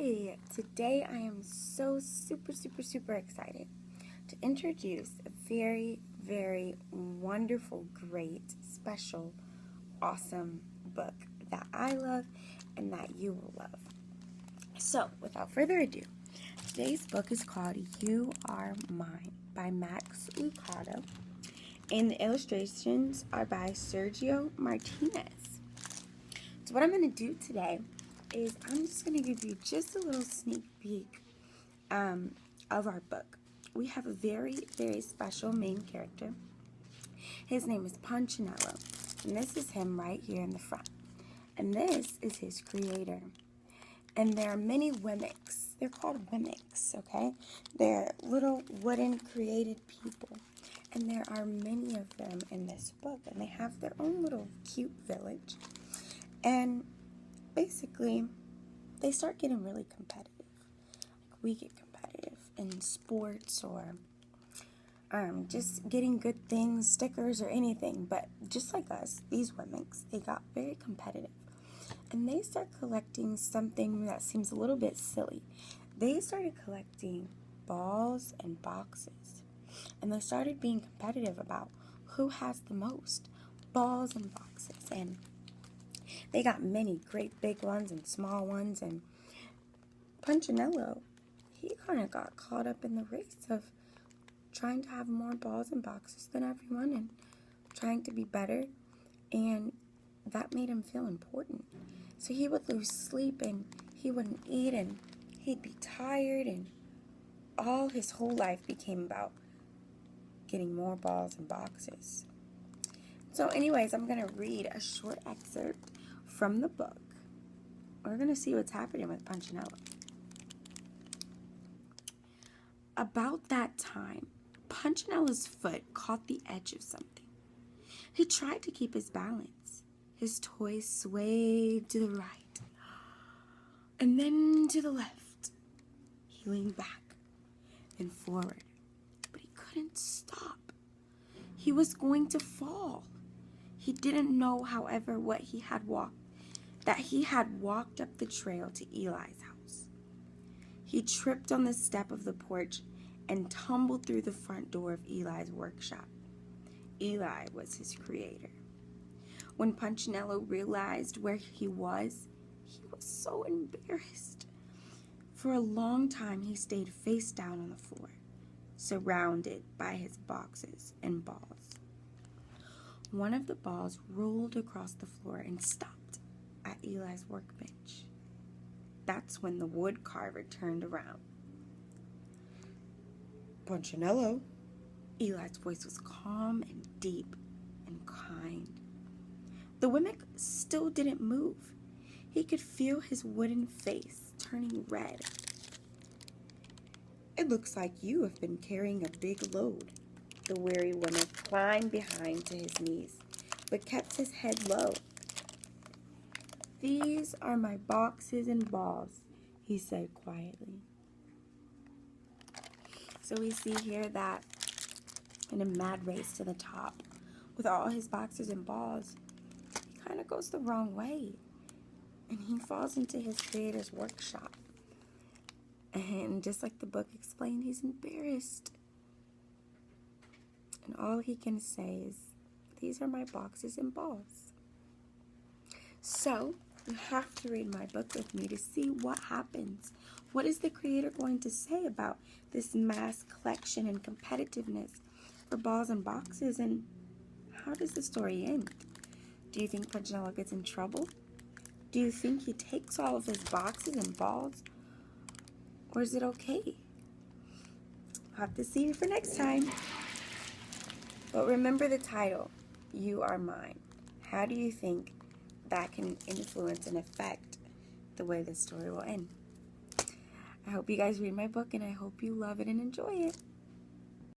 Hi, today I am so super excited to introduce a very wonderful, great, special, awesome book that I love and that you will love. So, without further ado, today's book is called You Are Mine by Max Lucado, and the illustrations are by Sergio Martinez. So what I'm going to do today is I'm just going to give you just a little sneak peek of our book. We have a very special main character. His name is Punchinello, and this is him right here in the front. And this is his creator. And there are many Wemmicks. They're called Wemmicks, okay? They're little wooden created people. And there are many of them in this book, and they have their own little cute village. And basically, they start getting really competitive. Like we get competitive in sports or just getting good things, stickers or anything. But just like us, these Wemmicks, they got very competitive. And they start collecting something that seems a little bit silly. They started collecting balls and boxes. And they started being competitive about who has the most balls and boxes. And they got many great big ones and small ones, and Punchinello, he kind of got caught up in the race of trying to have more balls and boxes than everyone and trying to be better, and that made him feel important. So he would lose sleep and he wouldn't eat and he'd be tired, and all his whole life became about getting more balls and boxes. So anyways, I'm going to read a short excerpt from the book. We're going to see what's happening with Punchinello. About that time, Punchinello's foot caught the edge of something. He tried to keep his balance. His toy swayed to the right and then to the left. He leaned back and forward, but he couldn't stop. He was going to fall. He didn't know, however, that he had walked up the trail to Eli's house. He tripped on the step of the porch and tumbled through the front door of Eli's workshop. Eli was his creator. When Punchinello realized where he was so embarrassed. For a long time, he stayed face down on the floor, surrounded by his boxes and balls. One of the balls rolled across the floor and stopped at Eli's workbench. That's when the wood carver turned around. Punchinello. Eli's voice was calm and deep and kind. The Wemmick still didn't move. He could feel his wooden face turning red. It looks like you have been carrying a big load. The weary Wemmick climbed behind to his knees, but kept his head low. These are my boxes and balls, he said quietly. So we see here that in a mad race to the top, with all his boxes and balls, he kind of goes the wrong way. And he falls into his creator's workshop. And just like the book explained, he's embarrassed. And all he can say is, these are my boxes and balls. So, you have to read my book with me to see what happens. What is the creator going to say about this mass collection and competitiveness for balls and boxes? And how does the story end? Do you think Punchinello gets in trouble? Do you think he takes all of his boxes and balls? Or is it okay? I'll have to see you for next time. But remember the title, You Are Mine. How do you think that can influence and affect the way this story will end? I hope you guys read my book, and I hope you love it and enjoy it.